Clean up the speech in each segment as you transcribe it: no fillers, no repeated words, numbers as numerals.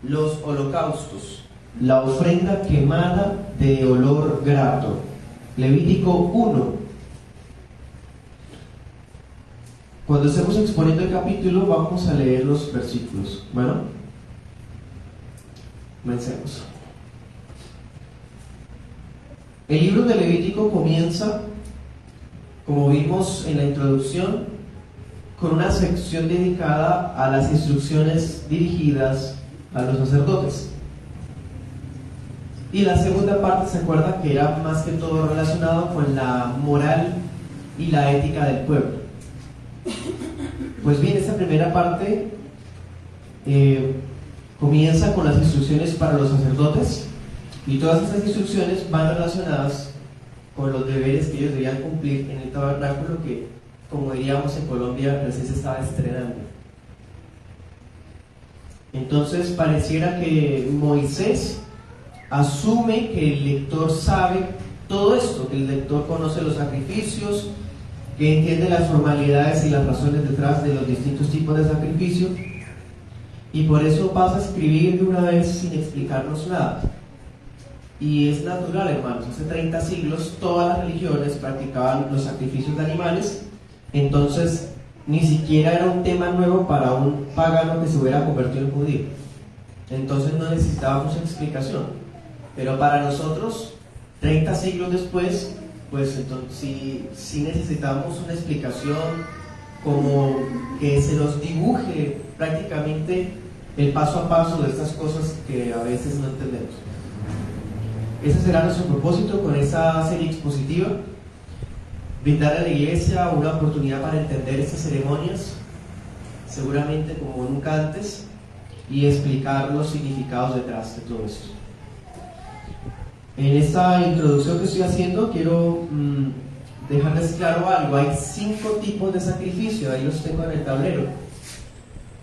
Los holocaustos, la ofrenda quemada de olor grato. Levítico 1. Cuando estemos exponiendo el capítulo vamos a leer los versículos. Bueno, comencemos. El libro de Levítico comienza, como vimos en la introducción, con una sección dedicada a las instrucciones dirigidas a los sacerdotes. Y la segunda parte, se acuerda que era más que todo relacionado con la moral y la ética del pueblo. Pues bien, esta primera parte comienza con las instrucciones para los sacerdotes, y todas estas instrucciones van relacionadas con los deberes que ellos debían cumplir en el tabernáculo que, como diríamos en Colombia, recién se estaba estrenando. Entonces pareciera que Moisés asume que el lector sabe todo esto, que el lector conoce los sacrificios, que entiende las formalidades y las razones detrás de los distintos tipos de sacrificio, y por eso pasa a escribir de una vez sin explicarnos nada. Y es natural, hermanos, hace 30 siglos todas las religiones practicaban los sacrificios de animales, entonces ni siquiera era un tema nuevo para un pagano que se hubiera convertido en judío. Entonces no necesitábamos explicación. Pero para nosotros, 30 siglos después, pues entonces sí necesitamos una explicación, como que se nos dibuje prácticamente el paso a paso de estas cosas que a veces no entendemos. Ese será nuestro propósito con esta serie expositiva: brindar a la iglesia una oportunidad para entender estas ceremonias, seguramente como nunca antes, y explicar los significados detrás de todo esto. En esta introducción que estoy haciendo quiero dejarles claro algo. Hay 5 tipos de sacrificio, ahí los tengo en el tablero: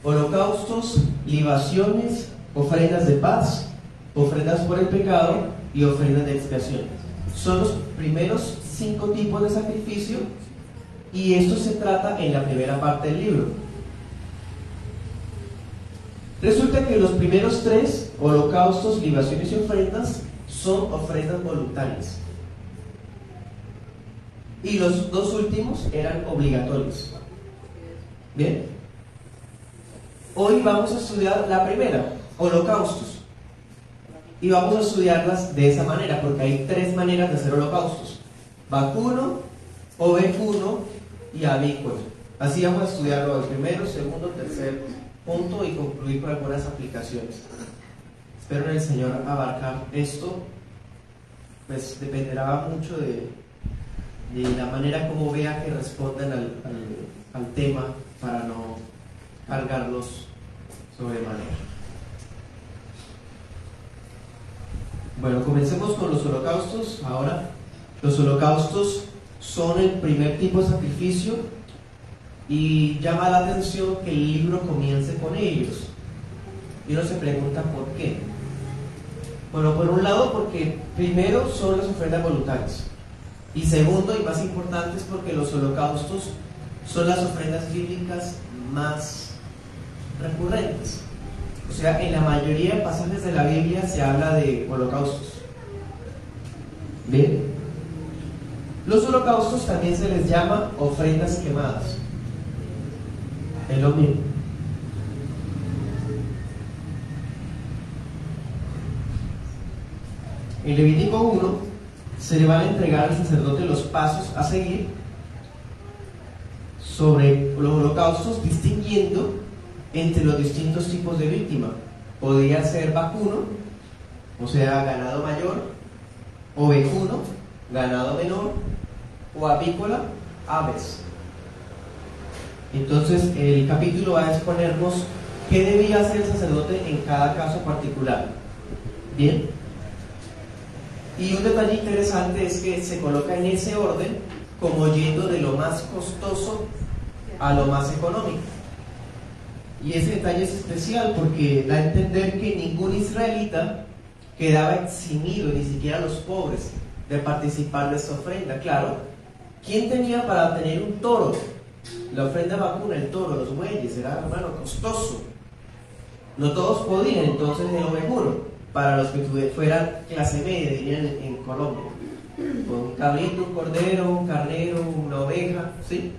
holocaustos, libaciones, ofrendas de paz, ofrendas por el pecado y ofrendas de expiación. Son los primeros 5 tipos de sacrificio, y esto se trata en la primera parte del libro. Resulta que los primeros 3, holocaustos, libaciones y ofrendas, son ofrendas voluntarias, y los 2 últimos eran obligatorios. Bien, hoy vamos a estudiar la primera, holocaustos, y vamos a estudiarlas de esa manera, porque hay 3 maneras de hacer holocaustos: vacuno, ovejuno y avícola. Así vamos a estudiarlo el primero, segundo, tercer punto, y concluir con algunas aplicaciones. Espero en el Señor abarcar esto. Pues dependerá mucho de la manera como vea que respondan al tema, para no cargarlos sobremanera. Bueno, comencemos con los holocaustos. Ahora, los holocaustos son el primer tipo de sacrificio, y llama la atención que el libro comience con ellos. Y uno se pregunta ¿por qué? Bueno, por un lado porque primero son las ofrendas voluntarias, y segundo y más importante es porque los holocaustos son las ofrendas bíblicas más recurrentes. O sea, en la mayoría de pasajes de la Biblia se habla de holocaustos. Bien, los holocaustos también se les llama ofrendas quemadas. Es lo mismo. En Levítico 1 se le van a entregar al sacerdote los pasos a seguir sobre los holocaustos, distinguiendo entre los distintos tipos de víctima. Podría ser vacuno, o sea, ganado mayor; ovejuno, ganado menor; o avícola, aves. Entonces el capítulo va a exponernos qué debía hacer el sacerdote en cada caso particular. Bien, y un detalle interesante es que se coloca en ese orden, como yendo de lo más costoso a lo más económico. Y ese detalle es especial porque da a entender que ningún israelita quedaba eximido, ni siquiera los pobres, de participar de esta ofrenda. Claro, ¿quién tenía para tener un toro? La ofrenda vacuna, el toro, los bueyes, era, hermano, costoso. No todos podían, entonces el ovejuro, para los que fueran clase media, dirían en Colombia, con un cabrito, un cordero, un carnero, una oveja, ¿sí?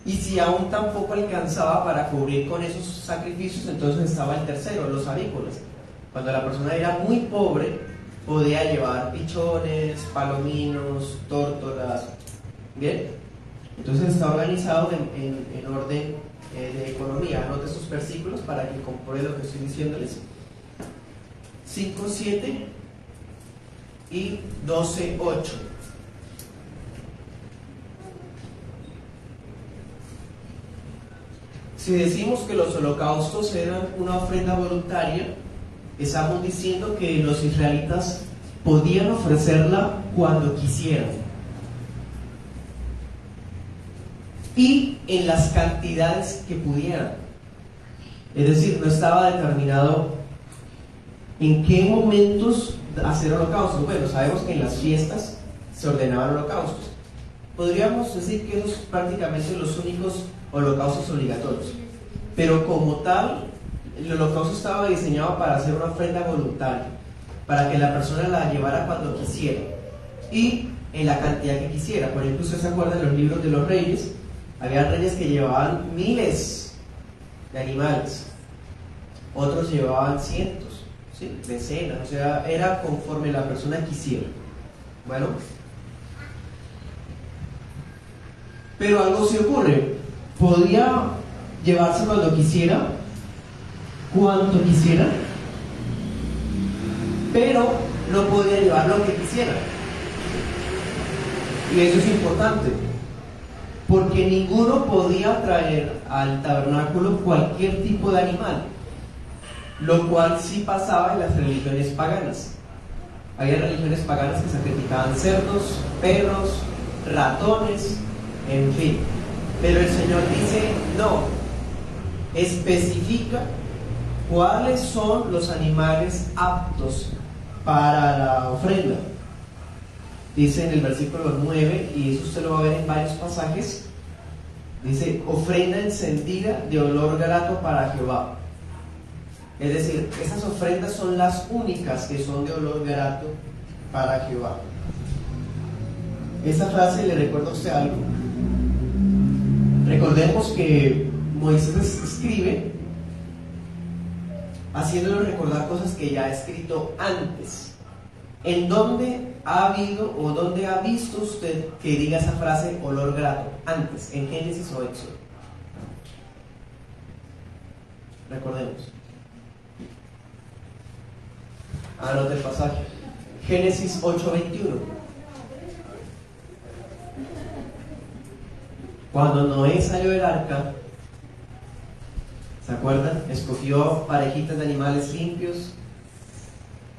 Y si aún tampoco alcanzaba para cubrir con esos sacrificios, entonces estaba el tercero, los avícolas. Cuando la persona era muy pobre, podía llevar pichones, palominos, tórtolas, ¿bien? Entonces está organizado en orden de economía. Anote estos versículos para que compruebe lo que estoy diciéndoles. 5:7 y 12:8. Si decimos que los holocaustos eran una ofrenda voluntaria, estamos diciendo que los israelitas podían ofrecerla cuando quisieran y en las cantidades que pudieran. Es decir, no estaba determinado en qué momentos hacer holocaustos. Bueno, sabemos que en las fiestas se ordenaban holocaustos. Podríamos decir que esos son prácticamente los únicos holocaustos obligatorios, pero como tal el holocausto estaba diseñado para hacer una ofrenda voluntaria, para que la persona la llevara cuando quisiera y en la cantidad que quisiera. Por ejemplo, usted se acuerda de los libros de los reyes, había reyes que llevaban miles de animales, otros llevaban cientos, ¿sí? Decenas, o sea, era conforme la persona quisiera. Bueno, pero algo sí ocurre. Podía llevarse cuando quisiera, cuanto quisiera, pero no podía llevar lo que quisiera. Y eso es importante, porque ninguno podía traer al tabernáculo cualquier tipo de animal, lo cual sí pasaba en las religiones paganas. Había religiones paganas que sacrificaban cerdos, perros, ratones, en fin. Pero el Señor dice, no, especifica cuáles son los animales aptos para la ofrenda. Dice en el versículo 9, y eso usted lo va a ver en varios pasajes, dice, ofrenda encendida de olor grato para Jehová. Es decir, esas ofrendas son las únicas que son de olor grato para Jehová. Esa frase le recuerda a usted algo. Recordemos que Moisés escribe haciéndole recordar cosas que ya ha escrito antes. ¿En dónde ha habido o dónde ha visto usted que diga esa frase olor grato? Antes, en Génesis o Éxodo. Recordemos. Anote el pasaje. Génesis 8:21. Cuando Noé salió del arca, ¿se acuerdan? Escogió parejitas de animales limpios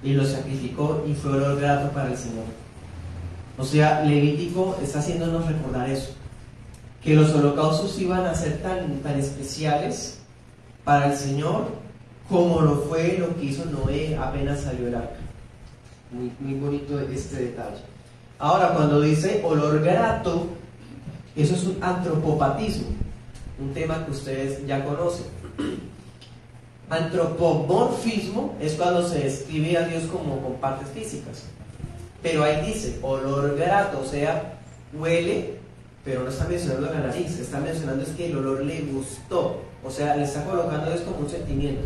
y los sacrificó y fue olor grato para el Señor. O sea, Levítico está haciéndonos recordar eso, que los holocaustos iban a ser tan especiales para el Señor como lo fue lo que hizo Noé apenas salió del arca. Muy bonito este detalle. Ahora, cuando dice olor grato, eso es un antropopatismo, un tema que ustedes ya conocen. Antropomorfismo es cuando se describe a Dios como con partes físicas, pero ahí dice olor grato, o sea, huele, pero no está mencionando la nariz, está mencionando es que el olor le gustó, o sea, le está colocando es como un sentimiento.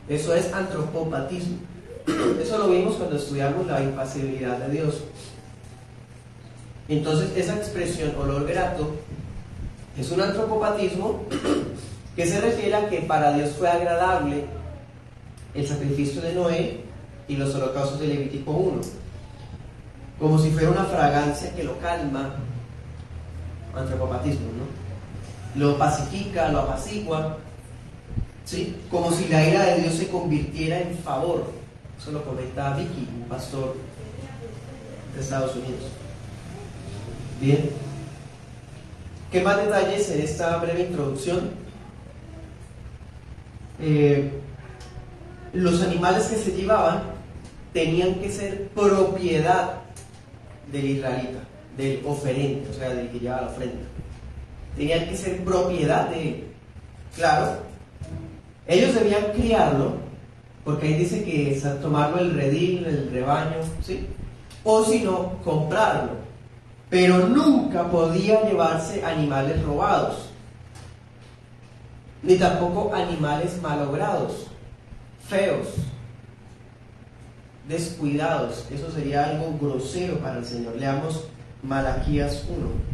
Eso es antropopatismo. Eso lo vimos cuando estudiamos la impasibilidad de Dios. Entonces, esa expresión olor grato es un antropopatismo que se refiere a que para Dios fue agradable el sacrificio de Noé y los holocaustos de Levítico 1, como si fuera una fragancia que lo calma. Antropopatismo, ¿no? Lo pacifica, lo apacigua, ¿sí? Como si la ira de Dios se convirtiera en favor. Eso lo comenta Vicky, un pastor de Estados Unidos. Bien, ¿qué más detalles en esta breve introducción? Los animales que se llevaban tenían que ser propiedad del israelita, del oferente, o sea, del que lleva la ofrenda. Tenían que ser propiedad de él. Claro, Ellos debían criarlo, porque ahí dice que es tomarlo el redil, el rebaño, ¿sí? O si no, comprarlo. Pero nunca podía llevarse animales robados, ni tampoco animales malogrados, feos, descuidados. Eso sería algo grosero para el Señor. Leamos Malaquías 1.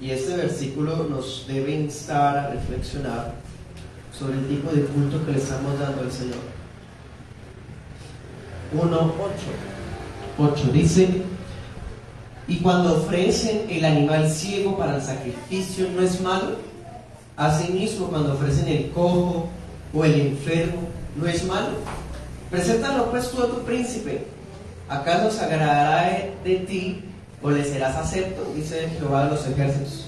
Y este versículo nos debe instar a reflexionar sobre el tipo de culto que le estamos dando al Señor. 1:8 dice: y cuando ofrecen el animal ciego para el sacrificio, ¿no es malo? Asimismo, cuando ofrecen el cojo o el enfermo, ¿no es malo? Preséntalo pues tú a tu príncipe. ¿Acaso se agradará de ti o le serás acepto? Dice Jehová de los ejércitos.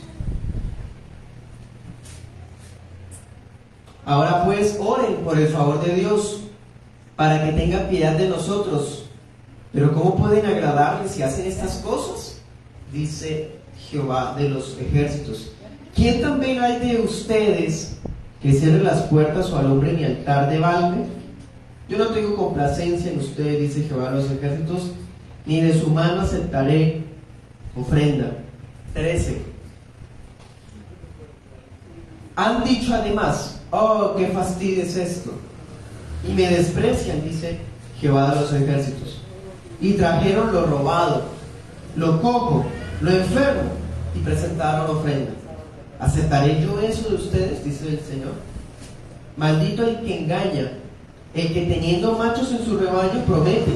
Ahora pues oren por el favor de Dios, para que tenga piedad de nosotros. Pero ¿cómo pueden agradarle si hacen estas cosas? Dice Jehová de los ejércitos. ¿Quién también hay de ustedes que cierre las puertas o alumbre mi altar de balde? Yo no tengo complacencia en ustedes, dice Jehová de los ejércitos, ni de su mano aceptaré ofrenda. 13. Han dicho además: oh, qué fastidio es esto, y me desprecian, dice Jehová de los ejércitos, y trajeron lo robado, lo cojo, lo enfermo, y presentaron ofrenda. ¿Aceptaré yo eso de ustedes? Dice el Señor. Maldito el que engaña, el que teniendo machos en su rebaño promete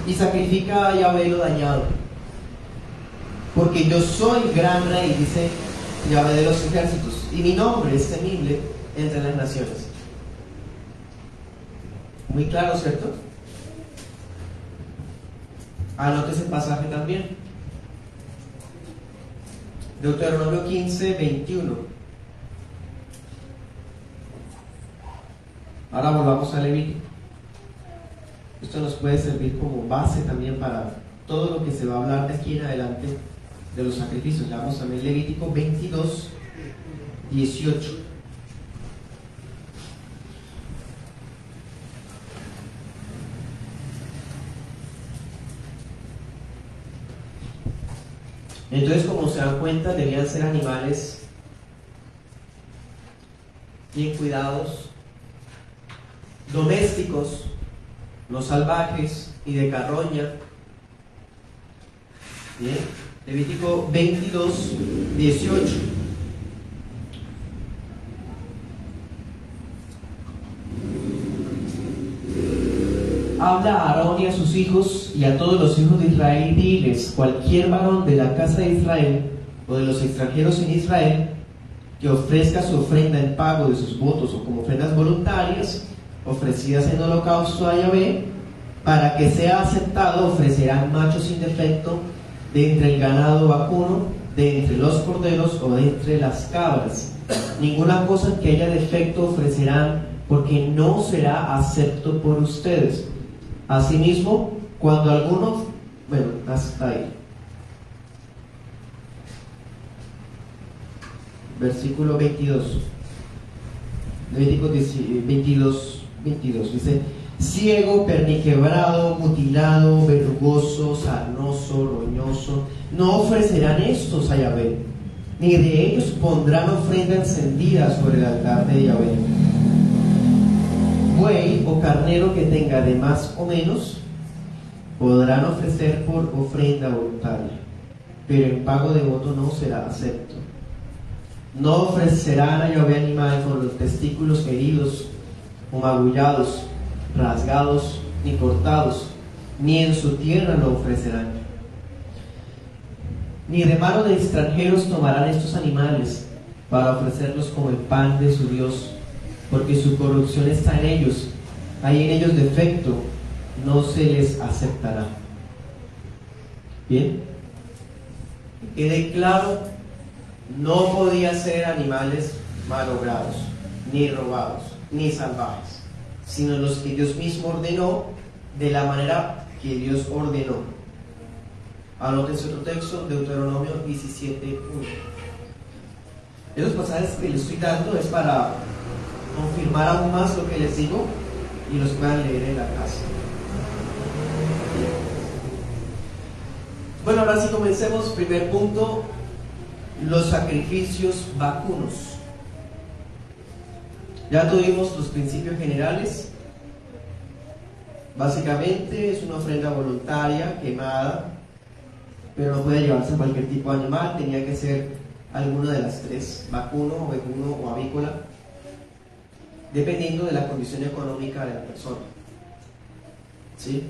y sacrifica a Yahvé lo dañado. Porque yo soy gran rey, dice Yahvé de los ejércitos, y mi nombre es temible entre las naciones. Muy claro, ¿cierto? Anote ese pasaje también. Deuteronomio 15:21. Ahora volvamos a Levítico. Esto nos puede servir como base también para todo lo que se va a hablar de aquí en adelante de los sacrificios. Leamos también Levítico 22:18. Entonces, como se dan cuenta, debían ser animales bien cuidados, domésticos, no salvajes y de carroña. Bien, Levítico 22:18. Habla a Aarón y a sus hijos y a todos los hijos de Israel, y diles: cualquier varón de la casa de Israel o de los extranjeros en Israel que ofrezca su ofrenda en pago de sus votos o como ofrendas voluntarias ofrecidas en holocausto a Yahvé, para que sea aceptado, ofrecerán machos sin defecto de entre el ganado vacuno, de entre los corderos o de entre las cabras. Ninguna cosa que haya defecto ofrecerán, porque no será acepto por ustedes. Asimismo, cuando alguno... Bueno, hasta ahí. Versículo 22. Levítico 22 dice: ciego, perniquebrado, mutilado, verrugoso, sarnoso, roñoso, no ofrecerán estos a Yahvé, ni de ellos pondrán ofrenda encendida sobre el altar de Yahvé. Buey o carnero que tenga de más o menos podrán ofrecer por ofrenda voluntaria, pero en pago de voto no será acepto. No ofrecerán a Yahvé animal con los testículos heridos o magullados, rasgados ni cortados, ni en su tierra lo ofrecerán. Ni de mano de extranjeros tomarán estos animales para ofrecerlos como el pan de su Dios, porque su corrupción está en ellos, hay en ellos defecto, no se les aceptará. Bien, que quede claro, no podía ser animales malogrados, ni robados, ni salvajes. sino los que Dios mismo ordenó de la manera que Dios ordenó. Anótense otro texto, Deuteronomio 17:1. Esos pasajes que les estoy dando es para confirmar aún más lo que les digo y los puedan leer en la casa. Bueno, ahora sí comencemos. Primer punto, los sacrificios vacunos. Ya tuvimos los principios generales. Básicamente es una ofrenda voluntaria, quemada, pero no puede llevarse a cualquier tipo de animal, tenía que ser alguno de las tres, vacuno, ovejuno o avícola, dependiendo de la condición económica de la persona. ¿Sí?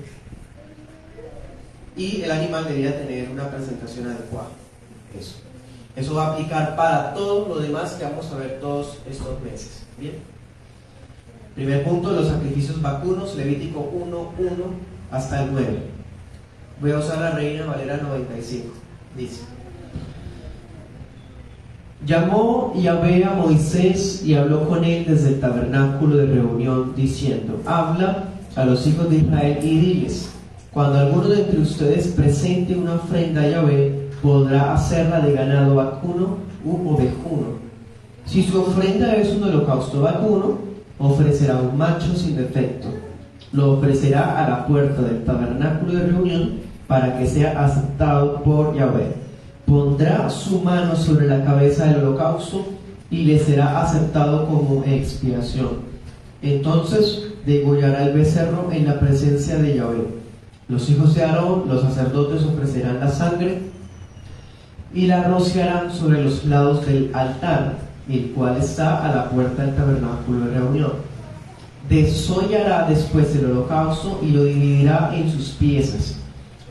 Y el animal debía tener una presentación adecuada. Eso va a aplicar para todo lo demás que vamos a ver todos estos meses. Bien. Primer punto, los sacrificios vacunos, Levítico 1:1 hasta el 9. Voy a usar la Reina Valera 95. Dice: llamó Yahvé a Moisés y habló con él desde el tabernáculo de reunión, diciendo: habla a los hijos de Israel y diles: cuando alguno de entre ustedes presente una ofrenda a Yahvé, podrá hacerla de ganado vacuno u ovejuno. Si su ofrenda es un holocausto vacuno, ofrecerá un macho sin defecto. Lo ofrecerá a la puerta del tabernáculo de reunión para que sea aceptado por Yahvé. Pondrá su mano sobre la cabeza del holocausto y le será aceptado como expiación. Entonces degollará el becerro en la presencia de Yahvé. Los hijos de Aarón, los sacerdotes, ofrecerán la sangre y la rociarán sobre los lados del altar, el cual está a la puerta del tabernáculo de reunión. Desollará después el holocausto y lo dividirá en sus piezas.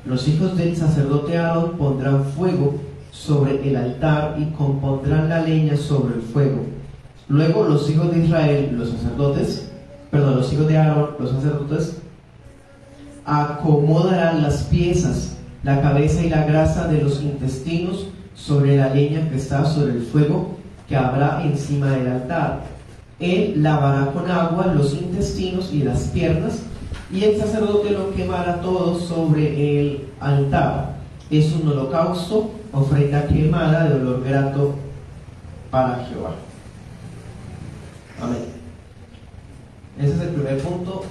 Los hijos del sacerdote Aarón pondrán fuego sobre el altar y compondrán la leña sobre el fuego. Luego los hijos de Israel, los hijos de Aarón, los sacerdotes, acomodarán las piezas, la cabeza y la grasa de los intestinos sobre la leña que está sobre el fuego que habrá encima del altar. Él lavará con agua los intestinos y las piernas, y el sacerdote lo quemará todo sobre el altar. Es un holocausto, ofrenda quemada de olor grato para Jehová. Amén. Ese es el primer punto.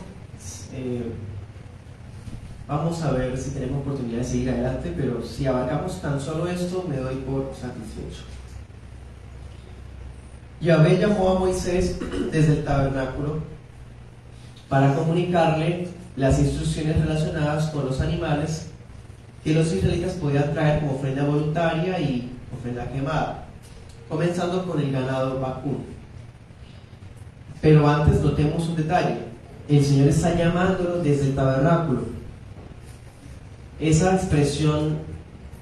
Vamos a ver si tenemos oportunidad de seguir adelante, pero si abarcamos tan solo esto, me doy por satisfecho. Yahvé llamó a Moisés desde el tabernáculo para comunicarle las instrucciones relacionadas con los animales que los israelitas podían traer como ofrenda voluntaria y ofrenda quemada, comenzando con el ganado vacuno. Pero antes notemos un detalle: el Señor está llamándolo desde el tabernáculo. Esa expresión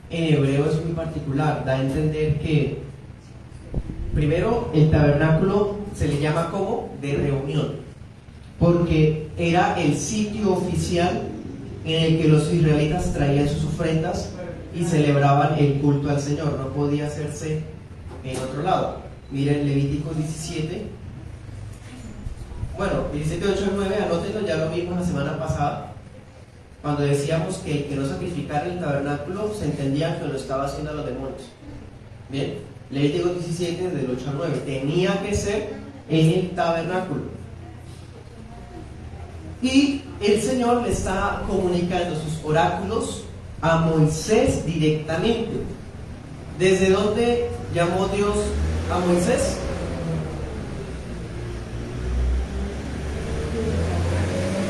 en hebreo es muy particular, da a entender que primero el tabernáculo se le llama como de reunión, porque era el sitio oficial en el que los israelitas traían sus ofrendas y celebraban el culto al Señor. No podía hacerse en otro lado. Miren Levítico 17. Bueno, 17, 8 y 9, anótenlo, ya lo vimos la semana pasada, cuando decíamos que el que no sacrificara en el tabernáculo se entendía que lo estaba haciendo a los demonios. Bien, Levítico 17, del 8 al 9, tenía que ser en el tabernáculo. Y el Señor le está comunicando sus oráculos a Moisés directamente. ¿Desde dónde llamó Dios a Moisés?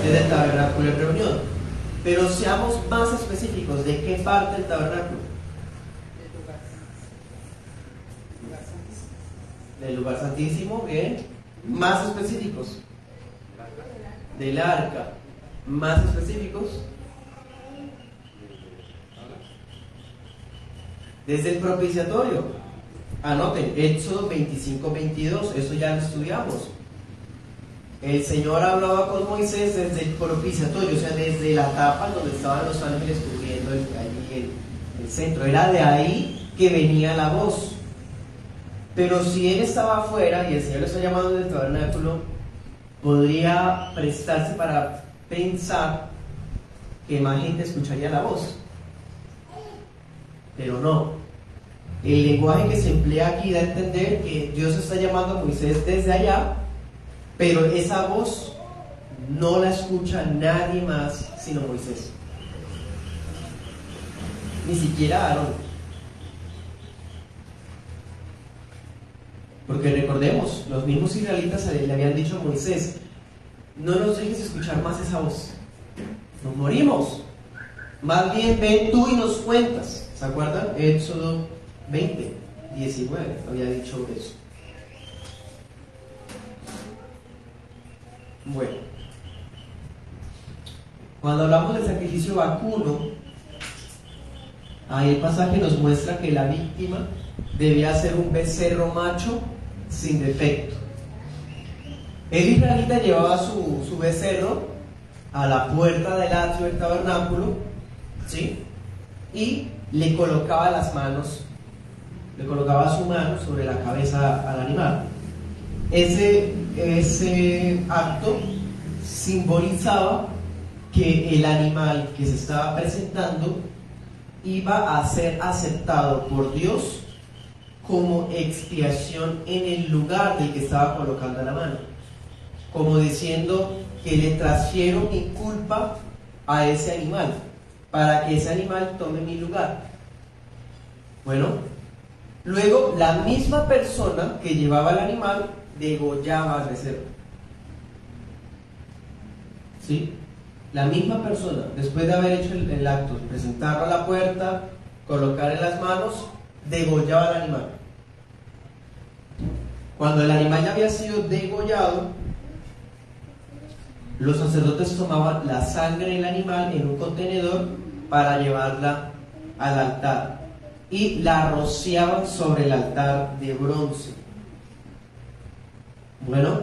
Desde el tabernáculo de reunión. Pero seamos más específicos, ¿de qué parte del tabernáculo? Del lugar santísimo, bien. Más específicos. Del arca. Más específicos. Desde el propiciatorio. Anoten, Éxodo 25-22, eso ya lo estudiamos. El Señor hablaba con Moisés desde el propiciatorio, o sea, desde la tapa donde estaban los ángeles cubriendo allí el centro. Era de ahí que venía la voz. Pero si él estaba afuera y el Señor lo está llamando desde el tabernáculo, podría prestarse para pensar que más gente escucharía la voz, pero no. El lenguaje que se emplea aquí da a entender que Dios está llamando a Moisés desde allá, pero esa voz no la escucha nadie más sino Moisés, ni siquiera Aarón. Porque recordemos, los mismos israelitas le habían dicho a Moisés: no nos dejes escuchar más esa voz, nos morimos, más bien ven tú y nos cuentas. ¿Se acuerdan? Éxodo 20, 19 había dicho eso. Bueno, cuando hablamos del sacrificio vacuno, ahí el pasaje nos muestra que la víctima debía ser un becerro macho sin defecto. El israelita llevaba su becerro a la puerta del atrio del tabernáculo, ¿sí? Y le colocaba su mano sobre la cabeza al animal. Ese acto simbolizaba que el animal que se estaba presentando iba a ser aceptado por Dios como expiación en el lugar del que estaba colocando la mano, como diciendo que le transfiero mi culpa a ese animal para que ese animal tome mi lugar. Bueno, luego la misma persona que llevaba el animal degollaba al becerro, ¿sí? La misma persona, después de haber hecho el acto, presentarlo a la puerta, colocar en las manos, degollaba al animal. Cuando el animal ya había sido degollado, los sacerdotes tomaban la sangre del animal en un contenedor para llevarla al altar y la rociaban sobre el altar de bronce. Bueno,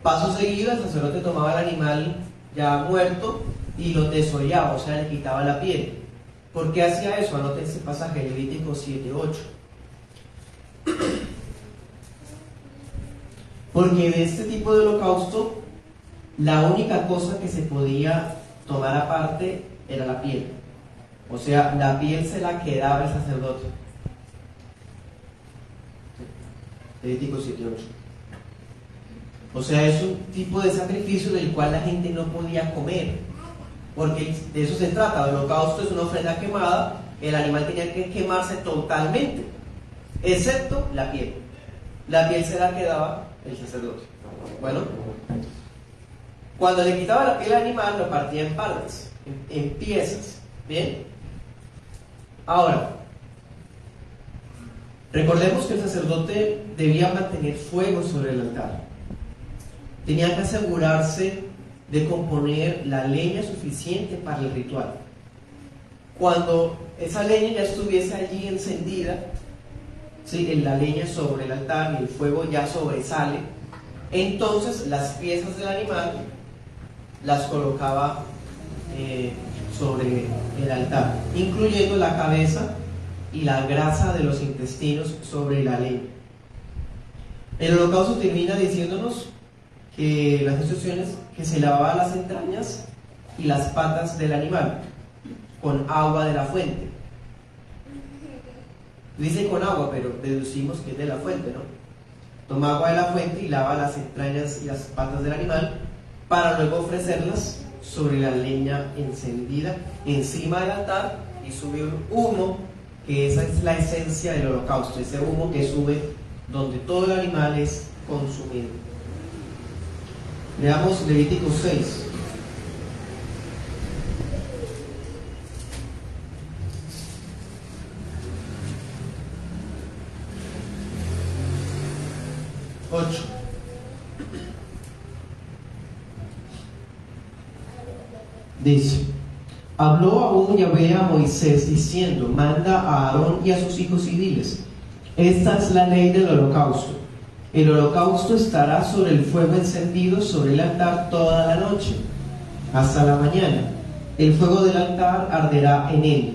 paso seguido, el sacerdote tomaba el animal ya muerto y lo desollaba, o sea, le quitaba la piel. ¿Por qué hacía eso? Anoten este pasaje, Levítico 7:8. Porque de este tipo de holocausto, la única cosa que se podía tomar aparte era la piel. O sea, la piel se la quedaba el sacerdote. Levítico 7:8. O sea, es un tipo de sacrificio del cual la gente no podía comer, porque de eso se trata. El holocausto es una ofrenda quemada, el animal tenía que quemarse totalmente, excepto la piel. La piel se la quedaba el sacerdote. Bueno, cuando le quitaba la piel al animal, lo partía en partes, en piezas. Bien. Ahora, recordemos que el sacerdote debía mantener fuego sobre el altar. Tenía que asegurarse de componer la leña suficiente para el ritual. Cuando esa leña ya estuviese allí encendida, ¿sí?, la leña sobre el altar y el fuego ya sobresale, entonces las piezas del animal las colocaba sobre el altar, incluyendo la cabeza y la grasa de los intestinos sobre la leña. El holocausto termina diciéndonos que las instrucciones que se lavaba las entrañas y las patas del animal con agua de la fuente. Dice con agua, pero deducimos que es de la fuente, ¿no? Toma agua de la fuente y lava las entrañas y las patas del animal para luego ofrecerlas sobre la leña encendida encima del altar, y sube un humo, que esa es la esencia del holocausto, ese humo que sube donde todo el animal es consumido. Leamos Levítico 6. Dice: habló aún Yahvé a Moisés diciendo: manda a Aarón y a sus hijos y diles: esta es la ley del holocausto. El holocausto estará sobre el fuego encendido sobre el altar toda la noche, hasta la mañana. El fuego del altar arderá en él.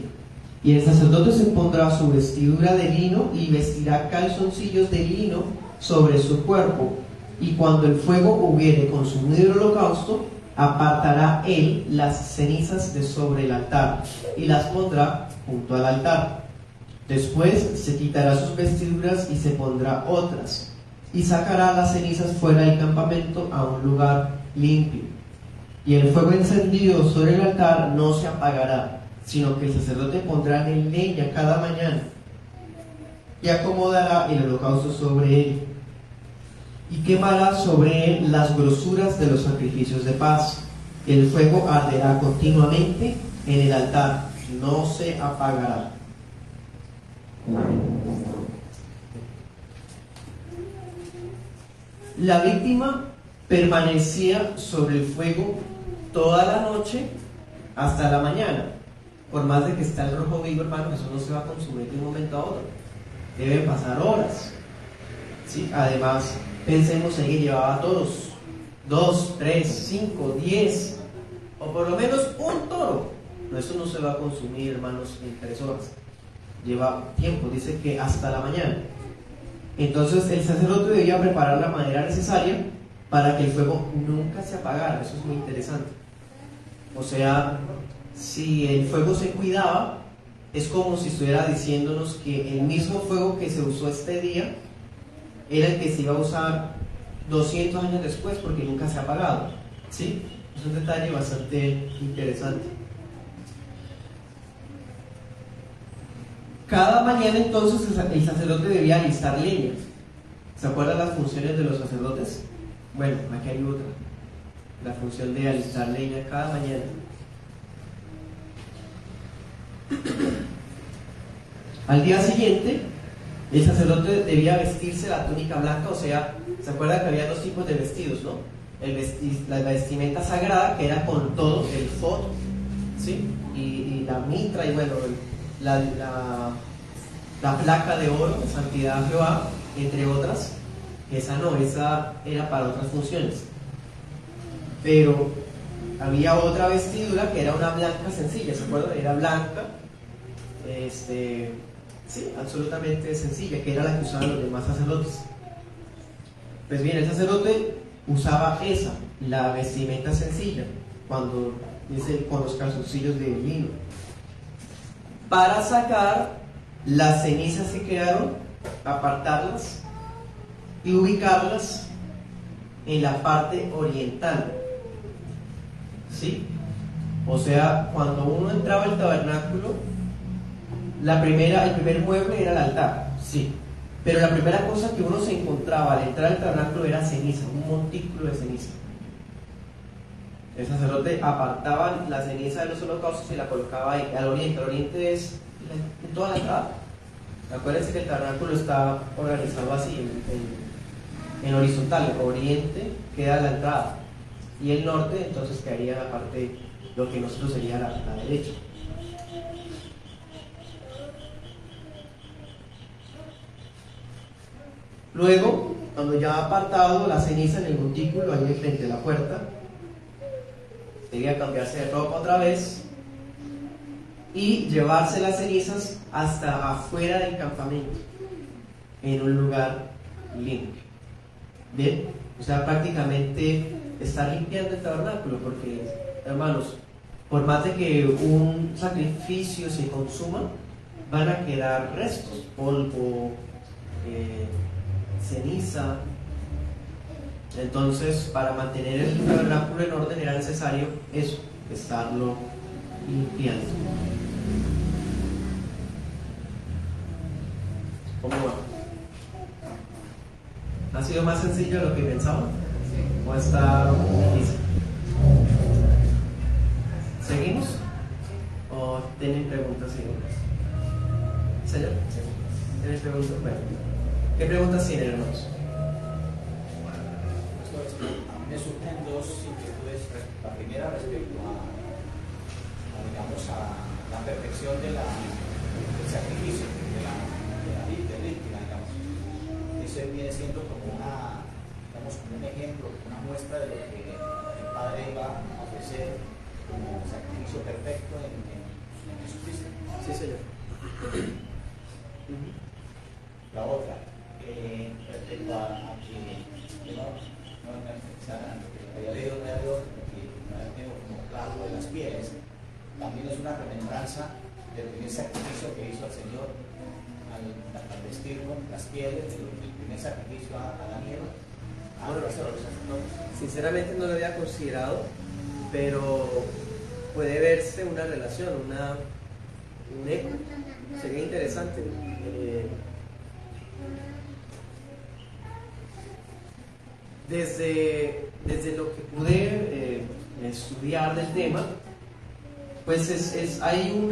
Y el sacerdote se pondrá su vestidura de lino y vestirá calzoncillos de lino sobre su cuerpo, y cuando el fuego hubiere consumido el holocausto, apartará él las cenizas de sobre el altar y las pondrá junto al altar. Después se quitará sus vestiduras y se pondrá otras, y sacará las cenizas fuera del campamento a un lugar limpio. Y el fuego encendido sobre el altar no se apagará, sino que el sacerdote pondrá en leña cada mañana y acomodará el holocausto sobre él, y quemará sobre él las grosuras de los sacrificios de paz. El fuego arderá continuamente en el altar, no se apagará. La víctima permanecía sobre el fuego toda la noche hasta la mañana. Por más de que está el rojo vivo, hermano, eso no se va a consumir de un momento a otro. Deben pasar horas. ¿Sí? Además, pensemos en que llevaba toros, 2, 3, 5, 10, o por lo menos un toro. No, eso no se va a consumir, hermanos, en 3 horas. Lleva tiempo, dice que hasta la mañana. Entonces el sacerdote debía preparar la madera necesaria para que el fuego nunca se apagara. Eso es muy interesante. O sea, si el fuego se cuidaba, es como si estuviera diciéndonos que el mismo fuego que se usó este día era el que se iba a usar 200 años después, porque nunca se ha apagado. ¿Sí? Es un detalle bastante interesante. Cada mañana entonces el sacerdote debía alistar leña. ¿Se acuerdan las funciones de los sacerdotes? Bueno, aquí hay otra. La función de alistar leña cada mañana. Al día siguiente, el sacerdote debía vestirse la túnica blanca, o sea, ¿se acuerdan que había 2 tipos de vestidos, no? La vestimenta sagrada, que era con todo, el fod, ¿sí? Y la mitra, y bueno, la placa de oro, santidad a Jehová, entre otras. Esa no, esa era para otras funciones. Pero había otra vestidura que era una blanca sencilla, ¿se acuerdan? Era blanca, sí, absolutamente sencilla, que era la que usaban los demás sacerdotes. Pues bien, el sacerdote usaba esa, la vestimenta sencilla, cuando dice con los calzoncillos de lino, para sacar las cenizas que quedaron, apartarlas y ubicarlas en la parte oriental. ¿Sí? O sea, cuando uno entraba al tabernáculo, el primer mueble era el altar, sí. Pero la primera cosa que uno se encontraba al entrar al tabernáculo era ceniza, un montículo de ceniza. El sacerdote apartaba la ceniza de los holocaustos y la colocaba ahí, al oriente. El oriente es en toda la entrada. Acuérdense que el tabernáculo está organizado así, en horizontal. El oriente queda a la entrada y el norte entonces quedaría la parte, lo que nosotros sería la derecha. Luego, cuando ya ha apartado la ceniza en el montículo ahí frente a la puerta, debía cambiarse de ropa otra vez y llevarse las cenizas hasta afuera del campamento, en un lugar limpio. Bien, o sea, prácticamente está limpiando el tabernáculo, porque, hermanos, por más de que un sacrificio se consuma, van a quedar restos, polvo, ceniza. Entonces, para mantener el tabernáculo en orden era necesario eso, estarlo limpiando. ¿Cómo va? ¿Ha sido más sencillo de lo que pensaba? ¿O está difícil? ¿Seguimos? ¿O tienen preguntas? ¿Señor? ¿Tienen preguntas? Bueno, ¿qué preguntas tienen, hermanos? Me surgen 2 inquietudes. La primera respecto digamos, a la perfección del sacrificio, del víctima, digamos. Eso viene siendo como un ejemplo, una muestra de lo que el Padre va a ofrecer como sacrificio perfecto en Jesucristo. Sí, señor. La otra, respecto a que había leído un error que no había tenido como claro de las pieles, también es una remembranza del primer sacrificio que hizo el Señor al vestir con las pieles del primer sacrificio a Daniel. Sinceramente no lo había considerado, pero puede verse una relación, un eco. Sería interesante. Desde lo que pude estudiar del tema, pues hay un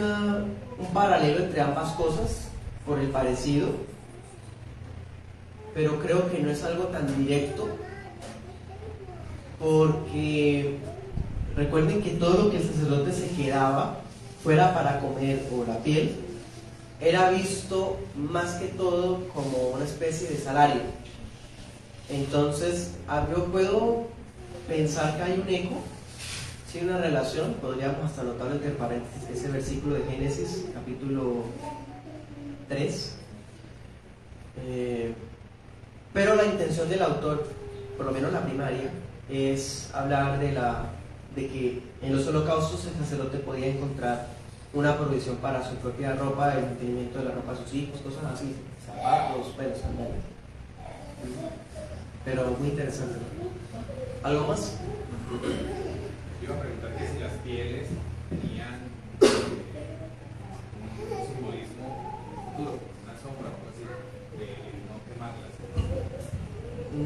paralelo entre ambas cosas por el parecido, pero creo que no es algo tan directo, porque recuerden que todo lo que el sacerdote se quedaba fuera para comer o la piel era visto más que todo como una especie de salario. Entonces yo puedo pensar que hay un eco, sí, una relación. Podríamos hasta anotarlo entre paréntesis ese versículo de Génesis capítulo 3, pero la intención del autor, por lo menos la primaria, es hablar de que en los holocaustos el sacerdote podía encontrar una provisión para su propia ropa, el mantenimiento de la ropa de sus hijos, cosas así, zapatos, pelos, sandalias. Pero muy interesante. ¿Algo más? Iba a preguntar que si las pieles tenían un simbolismo futuro, una sombra o algo así, de no quemarlas.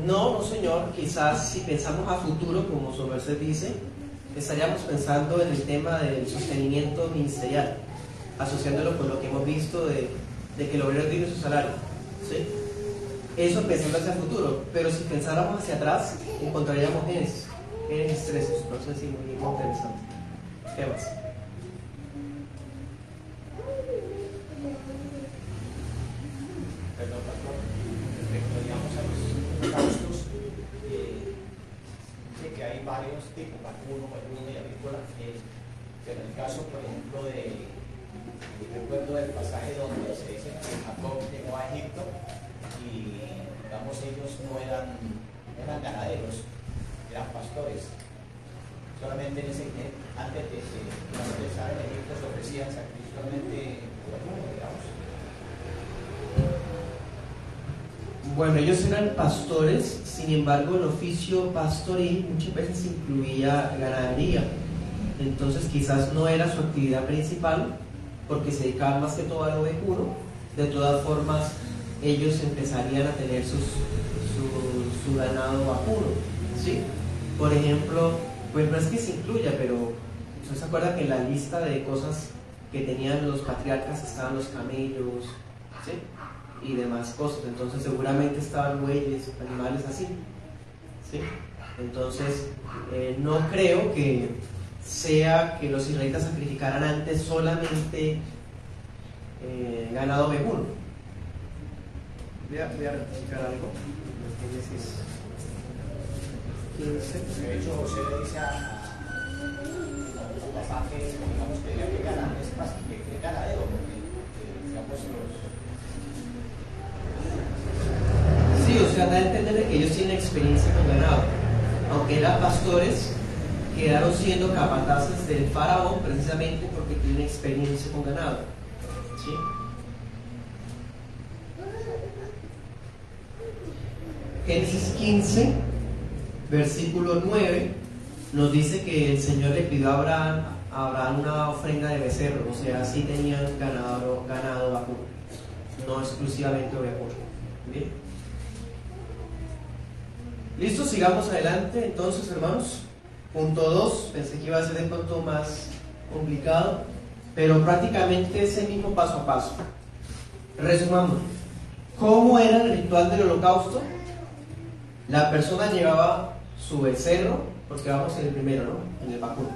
No, señor. Quizás si pensamos a futuro, como su merced dice, estaríamos pensando en el tema del sostenimiento ministerial, asociándolo con lo que hemos visto de que el obrero tiene su salario, ¿sí? Eso pensando hacia el futuro, pero si pensáramos hacia atrás, encontraríamos Génesis 13, entonces sí, muy interesante. ¿Qué más? Perdón, pastor, respecto, digamos, a los holocaustos, sé que hay varios tipos, vacuno y avícola, pero en el caso, por ejemplo, recuerdo del pasaje donde se dice que Jacob llegó a Egipto y, digamos, ellos no eran ganaderos, eran pastores. Solamente antes de ingresar en Egipto se ofrecían sacrificios solamente vacuno, digamos. Bueno, ellos eran pastores, sin embargo el oficio pastoril muchas veces incluía ganadería, entonces quizás no era su actividad principal porque se dedicaban más que todo al ovejuno. De todas formas ellos empezarían a tener su ganado vacuno, ¿sí? Por ejemplo, pues no es que se incluya, pero usted se acuerda que en la lista de cosas que tenían los patriarcas estaban los camellos, ¿sí? Y demás cosas, entonces seguramente estaban bueyes, animales así, ¿sí? Entonces no creo que sea que los israelitas sacrificaran antes solamente ganado vacuno. Voy a rectificar algo. Génesis 15. De hecho, José le dice a los pasajes, digamos, que tenía que ganar, que ganadero, porque, digamos, Sí, o sea, da a entender que ellos tienen experiencia con ganado. Aunque eran pastores, quedaron siendo capataces del faraón precisamente porque tienen experiencia con ganado, ¿sí? Génesis 15, versículo 9, nos dice que el Señor le pidió a Abraham una ofrenda de becerro, o sea, sí tenían ganado vacuno, no exclusivamente vacuno. ¿Bien? ¿Listo? Sigamos adelante entonces, hermanos. Punto 2, pensé que iba a ser de pronto más complicado, pero prácticamente es el mismo paso a paso. Resumamos. ¿Cómo era el ritual del holocausto? La persona llevaba su becerro, porque vamos en el primero, ¿no? En el vacuno.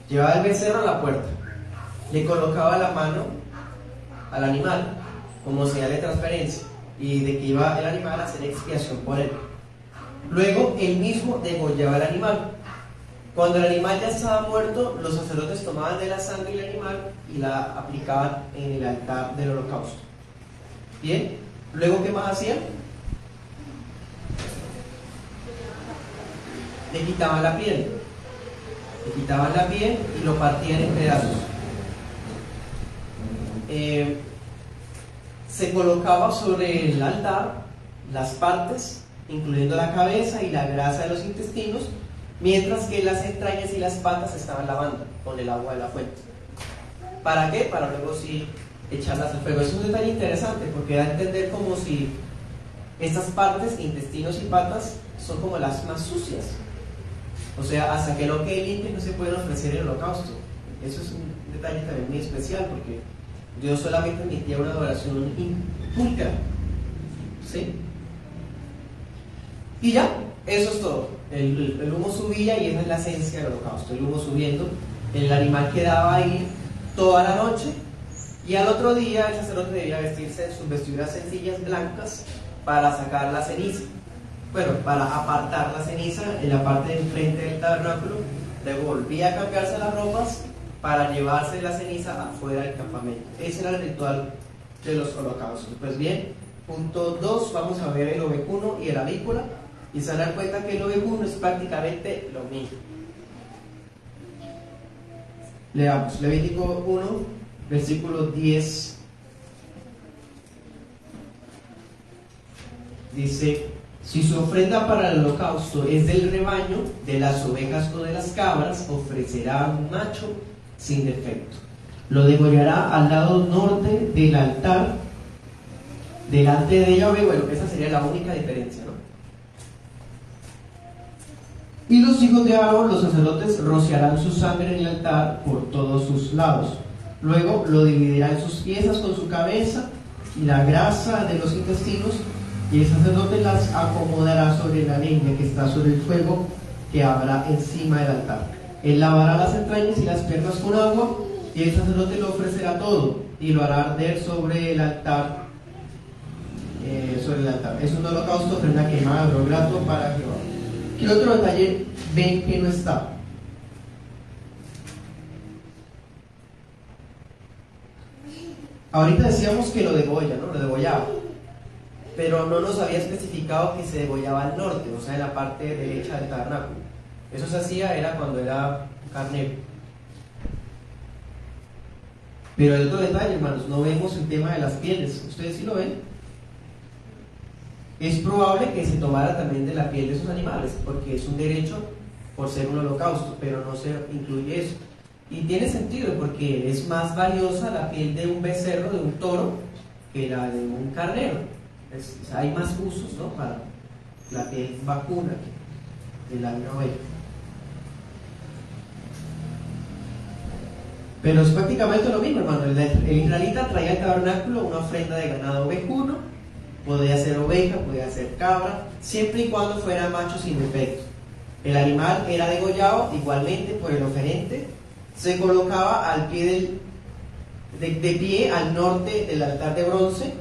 Llevaba el becerro a la puerta, le colocaba la mano al animal como señal de transferencia y de que iba el animal a hacer expiación por él. Luego él mismo degollaba el animal. Cuando el animal ya estaba muerto, los sacerdotes tomaban de la sangre del animal y la aplicaban en el altar del holocausto. Bien, luego ¿qué más hacían? le quitaban la piel. Le quitaban la piel y lo partían en pedazos. Se colocaba sobre el altar las partes, incluyendo la cabeza y la grasa de los intestinos, mientras que las entrañas y las patas se estaban lavando con el agua de la fuente. ¿Para qué? Para luego sí echarlas al fuego. Es un detalle interesante porque da a entender como si estas partes, intestinos y patas, son como las más sucias. O sea, hasta que no quede limpio no se pueden ofrecer el holocausto. Eso es un detalle también muy especial porque Dios solamente admitía una adoración pulcra. ¿Sí? Y ya, eso es todo. El humo subía y esa es la esencia del holocausto. El humo subiendo, el animal quedaba ahí toda la noche y al otro día el sacerdote debía vestirse de sus vestiduras sencillas blancas para sacar la ceniza. Bueno, para apartar la ceniza en la parte de enfrente del tabernáculo. Luego volvía a cambiarse las ropas para llevarse la ceniza afuera del campamento. Ese era el ritual de los holocaustos. Pues bien, punto 2, vamos a ver el ovejuno y el avícola y se van a dar cuenta que el ovejuno es prácticamente lo mismo. Leamos Levítico 1, versículo 10. Dice: si su ofrenda para el holocausto es del rebaño, de las ovejas o de las cabras, ofrecerá un macho sin defecto. Lo degollará al lado norte del altar, delante de Yahvé. Bueno, esa sería la única diferencia, ¿no? Y los hijos de Aarón, los sacerdotes, rociarán su sangre en el altar por todos sus lados. Luego lo dividirá en sus piezas con su cabeza y la grasa de los intestinos, y el sacerdote las acomodará sobre la leña que está sobre el fuego que habrá encima del altar. Él lavará las entrañas y las piernas con agua, y el sacerdote lo ofrecerá todo y lo hará arder sobre el altar. Es un holocausto, ofrenda quemada, olor grato para Jehová. ¿Qué otro detalle ven que no está? Ahorita decíamos que lo degolla, ¿no? Lo degollaba, pero no nos había especificado que se degollaba al norte, o sea, en la parte derecha del tabernáculo. Eso se hacía era cuando era carnero. Pero el otro detalle, hermanos, no vemos el tema de las pieles. ¿Ustedes sí lo ven? Es probable que se tomara también de la piel de esos animales, porque es un derecho por ser un holocausto, pero no se incluye eso. Y tiene sentido, porque es más valiosa la piel de un becerro, de un toro, que la de un carnero. O sea, hay más usos, ¿no?, para la piel vacuna que de la oveja. Pero es prácticamente lo mismo, hermano. El israelita traía al tabernáculo una ofrenda de ganado ovejuno, podía ser oveja, podía ser cabra, siempre y cuando fuera macho sin defecto. El animal era degollado igualmente por el oferente, se colocaba al pie de pie al norte del altar de bronce,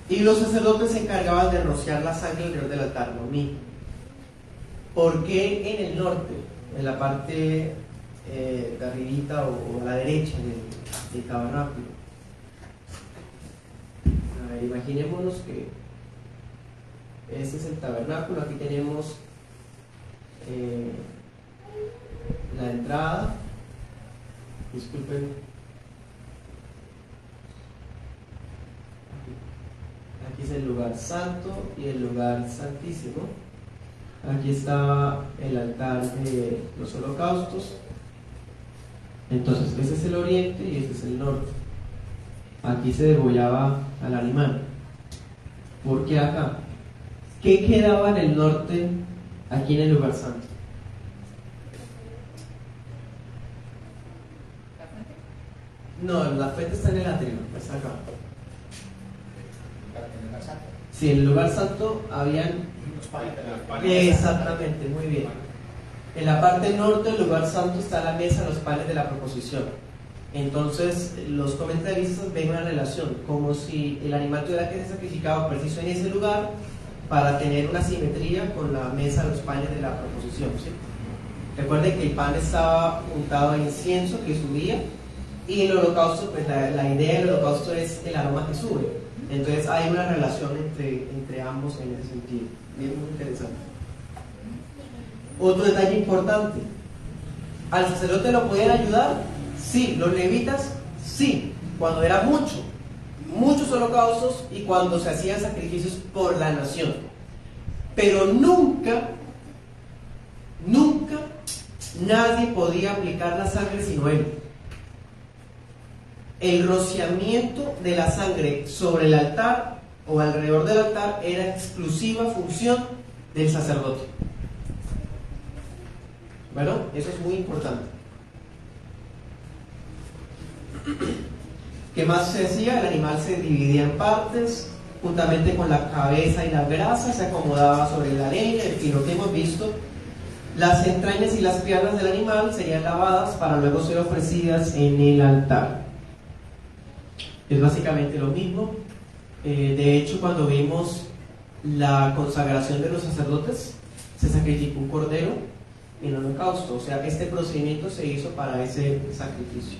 y los sacerdotes se encargaban de rociar la sangre alrededor del altar, lo mismo. ¿Por qué en el norte, en la parte de arribita o a la derecha del tabernáculo? A ver, imaginémonos que este es el tabernáculo. Aquí tenemos la entrada. Disculpen. Aquí es el lugar santo y el lugar santísimo. Aquí está el altar de los holocaustos. Entonces, este es el oriente y este es el norte. Aquí se degollaba al animal. ¿Por qué acá? ¿Qué quedaba en el norte, aquí en el lugar santo? No, la fuente está en el atrio, está acá. ¿En el lugar santo? Sí, en el lugar santo habían... Los panes. Exactamente, muy bien. En la parte norte del lugar santo está la mesa, los panes de la proposición. Entonces, los comentaristas ven una relación, como si el animal tuviera que ser sacrificado preciso en ese lugar para tener una simetría con la mesa, los panes de la proposición, ¿sí? Recuerden que el pan estaba untado de incienso que subía, y el holocausto, pues la idea del holocausto es el aroma que sube. Entonces hay una relación entre ambos en ese sentido. Bien, muy interesante. Otro detalle importante, ¿al sacerdote lo podían ayudar? Sí. ¿Los levitas? Sí. Cuando era muchos holocaustos y cuando se hacían sacrificios por la nación. Pero nunca nadie podía aplicar la sangre sino él. El rociamiento de la sangre sobre el altar o alrededor del altar era exclusiva función del sacerdote. Bueno, eso es muy importante. ¿Qué más se hacía? El animal se dividía en partes, juntamente con la cabeza y la grasa, se acomodaba sobre la leña, en fin, lo que hemos visto. Las entrañas y las piernas del animal serían lavadas para luego ser ofrecidas en el altar. Es básicamente lo mismo. De hecho, cuando vimos la consagración de los sacerdotes, se sacrificó un cordero en el holocausto. O sea, este procedimiento se hizo para ese sacrificio.